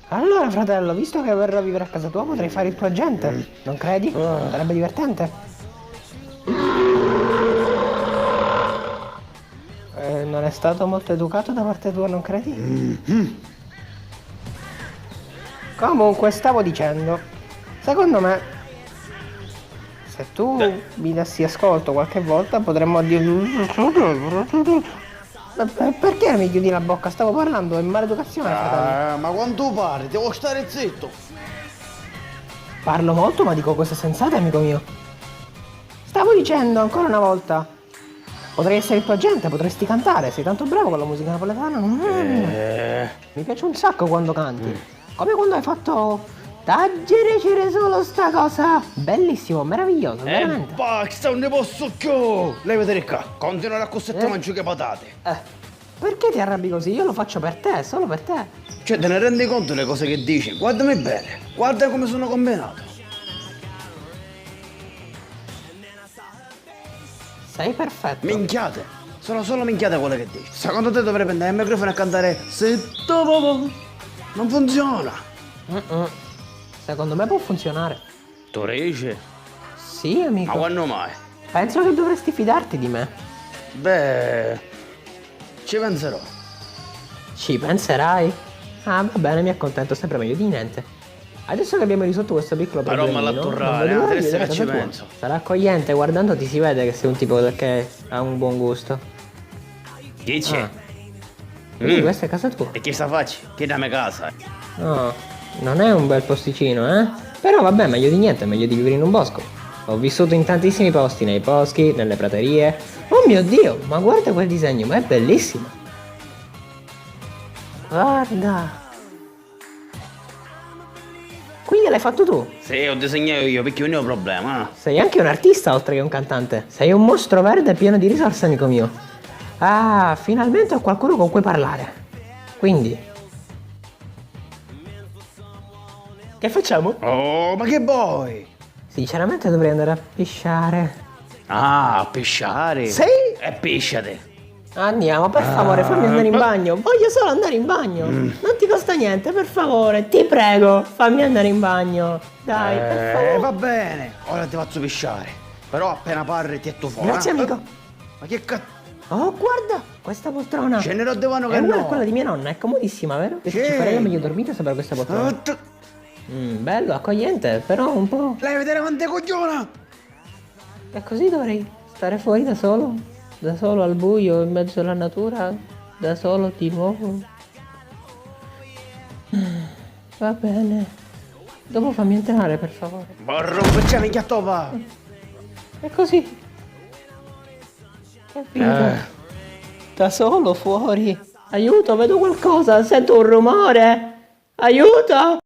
Allora, fratello, visto che verrò a vivere a casa tua, potrei fare il tuo agente. Non credi? Sarebbe divertente. Non è stato molto educato da parte tua, non credi? Comunque, stavo dicendo, secondo me, se tu mi dassi ascolto qualche volta, potremmo dire... Perché mi chiudi la bocca? Stavo parlando in maleducazione, fratello. Ma quanto pare? Devo stare zitto. Parlo molto, ma dico cose sensate, amico mio. Stavo dicendo ancora una volta. Potrei essere il tuo agente, potresti cantare, sei tanto bravo con la musica napoletana. Mi piace un sacco quando canti. Come quando hai fatto... Taggerecere solo sta cosa. Bellissimo, meraviglioso, veramente. Basta, non ne posso più. Lei vedere qua, continuare a costruire mangiare che patate. Perché ti arrabbi così? Io lo faccio per te, solo per te. Cioè, te ne rendi conto le cose che dici? Guardami bene, guarda come sono combinato. Sei perfetto. Minchiate, sono solo minchiate quelle che dici. Secondo te dovrei prendere il microfono e cantare Sento Bobo? Non funziona. Secondo me può funzionare. Tu dici? Sì, amico. Ma quando mai? Penso che dovresti fidarti di me. Beh, ci penserò. Ci penserai? Ah, va bene, mi accontento, sempre meglio di niente. Adesso che abbiamo risolto questo piccolo Però problema, me l'attorrare, adesso che ci penso. Sarà accogliente, guardandoti si vede che sei un tipo che ha un buon gusto. Chi c'è? Ah. Quindi questa è casa tua? E chi sta facci? Chiedami casa. No, non è un bel posticino, eh? Però vabbè, meglio di niente, meglio di vivere in un bosco. Ho vissuto in tantissimi posti, nei boschi, nelle praterie. Oh mio Dio, ma guarda quel disegno, ma è bellissimo. Guarda. Quindi l'hai fatto tu? Sì, ho disegnato io, perché non ho problema. Sei anche un artista oltre che un cantante. Sei un mostro verde pieno di risorse, amico mio. Ah, finalmente ho qualcuno con cui parlare. Quindi... che facciamo? Oh, ma che vuoi? Sinceramente dovrei andare a pisciare. Ah, a pisciare? Sì? E pisciate. Andiamo, per favore, fammi andare in bagno. Voglio solo andare in bagno. Non ti costa niente, per favore, ti prego, fammi andare in bagno. Dai, per favore. Va bene, ora ti faccio pisciare. Però appena parli ti etto fuori. Grazie, amico. Ma che cazzo? Oh, guarda, questa poltrona. Ce ne ho devano che È uguale no. a quella di mia nonna, è comodissima, vero? Che Sì. ci farei meglio dormire sopra questa poltrona. Bello, accogliente, però un po'... Lei vedere quante cogliona! E così dovrei stare fuori da solo? Da solo al buio, in mezzo alla natura? Da solo di nuovo? Va bene. Dopo fammi entrare, per favore. Borro, facciamo in chiattova! E così. Capito? Da solo fuori. Aiuto, vedo qualcosa, sento un rumore. Aiuto!